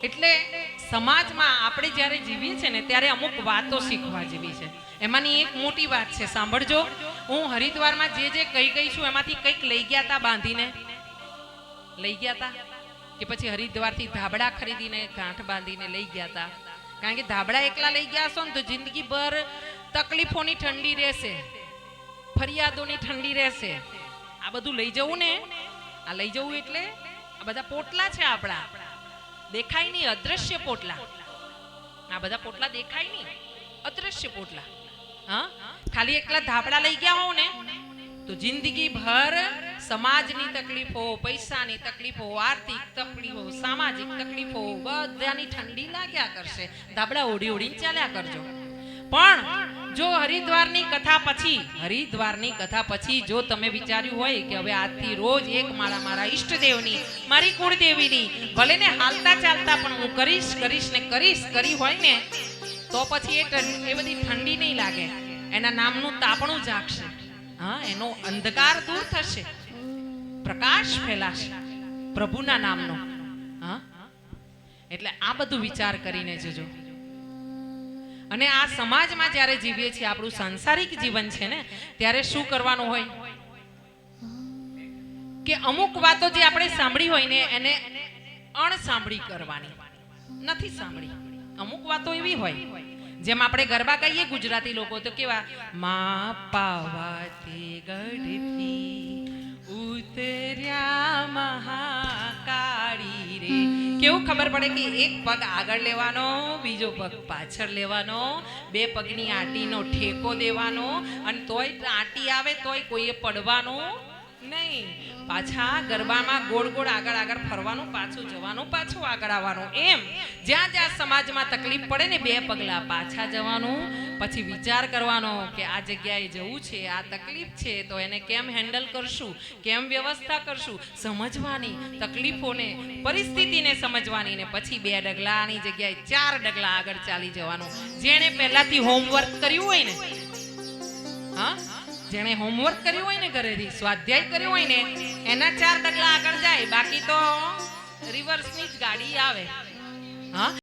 એટલે સમાજમાં આપણે જ્યારે જીવીએ છીએ ને ત્યારે અમુક વાતો શીખવા જેવી છે. એમાંની એક મોટી વાત છે, સાંભળજો. હું હરિદ્વારમાં જે કઈ છું એમાંથી કંઈક લઈ ગયા હતા, બાંધીને લઈ ગયા હતા કે પછી હરિદ્વારથી ધાબળા ખરીદીને ગાંઠ બાંધીને લઈ ગયા હતા. કારણ કે ધાબળા એકલા લઈ ગયા છો ને તો જિંદગીભર તકલીફોની ઠંડી રહેશે, ફરિયાદોની ઠંડી રહેશે. આ બધું લઈ જવું ને, આ લઈ જવું એટલે આ બધા પોટલા છે આપણા, દેખાય નહીં, અદ્રશ્ય પોટલા. આ બધા પોટલા દેખાય નહીં, અદ્રશ્ય પોટલા. હા, ખાલી એકલા ધાબળા લઈ ગયા હો ને તો જિંદગી ભર સમાજની તકલીફો, પૈસાની તકલીફો, આર્થિક તકલીફો, સામાજિક તકલીફો બધાની ઠંડી લાગ્યા કરશે. ધાબળા ઓઢી ઓઢીને ચાલ્યા કરજો. પણ જો હરિદ્વારની કથા પછી જો તમે વિચાર્યું હોય કે હવે આજથી રોજ એક માળા મારા ઈષ્ટદેવની, મારી કુળદેવીની, ભલે ને હાલતા ચાલતા પણ હું કરીશ ને કરી હોય ને, તો પછી એ બધી ઠંડી નહીં લાગે, એના નામનું તાપણું જાગશે. હા, એનો અંધકાર દૂર થશે, પ્રકાશ ફેલાશે પ્રભુના નામનો. હા, એટલે આ બધું વિચાર કરીને જજો. અને આ સમાજમાં જ્યારે જીવીએ છીએ, આપણું સાંસારિક જીવન છે ને, ત્યારે શું કરવાનું હોય કે અમુક વાતો જે આપણે સાંભળી હોય ને એને અણસાંભળી કરવાની, નથી સાંભળી. અમુક વાતો એવી હોય, જેમ આપણે ગરબા કહીએ ગુજરાતી લોકો તો કેવા, મા પાવાથી ગઢથી ઉતર્યા મહાકાળી રે. કેવું ખબર પડે કે એક પગ આગળ લેવાનો, બીજો પગ પાછળ લેવાનો, બે પગની આંટીનો ઠેકો દેવાનો, અને તોય આંટી આવે તોય કોઈએ પડવાનું નહીં. પાછા ગરબામાં ગોળ ગોળ આગળ ફરવાનું, પાછું જવાનું, પાછું આગળ આવવાનું. એમ જ્યાં જ્યાં સમાજમાં તકલીફ પડે ને, બે પગલા પાછા જવાનું, પછી વિચાર કરવાનો કે આ જગ્યાએ જવું છે, આ તકલીફ છે, તો એને કેમ હેન્ડલ કરશું, કેમ વ્યવસ્થા કરશું, સમજવાની, તકલીફોને, પરિસ્થિતિને સમજવાની, ને પછી 2 ડગલાની જગ્યાએ 4 ડગલા આગળ ચાલી જવાનું. જેણે પહેલાથી હોમવર્ક કર્યું હોય ને, હા, જેણે હોમવર્ક કર્યું હોય ને, ઘરેથી સ્વાધ્યાય કર્યો હોય ને, એના 4 ડગલા આગળ જાય, બાકી તો રિવર્સની જ ગાડી આવે. હા.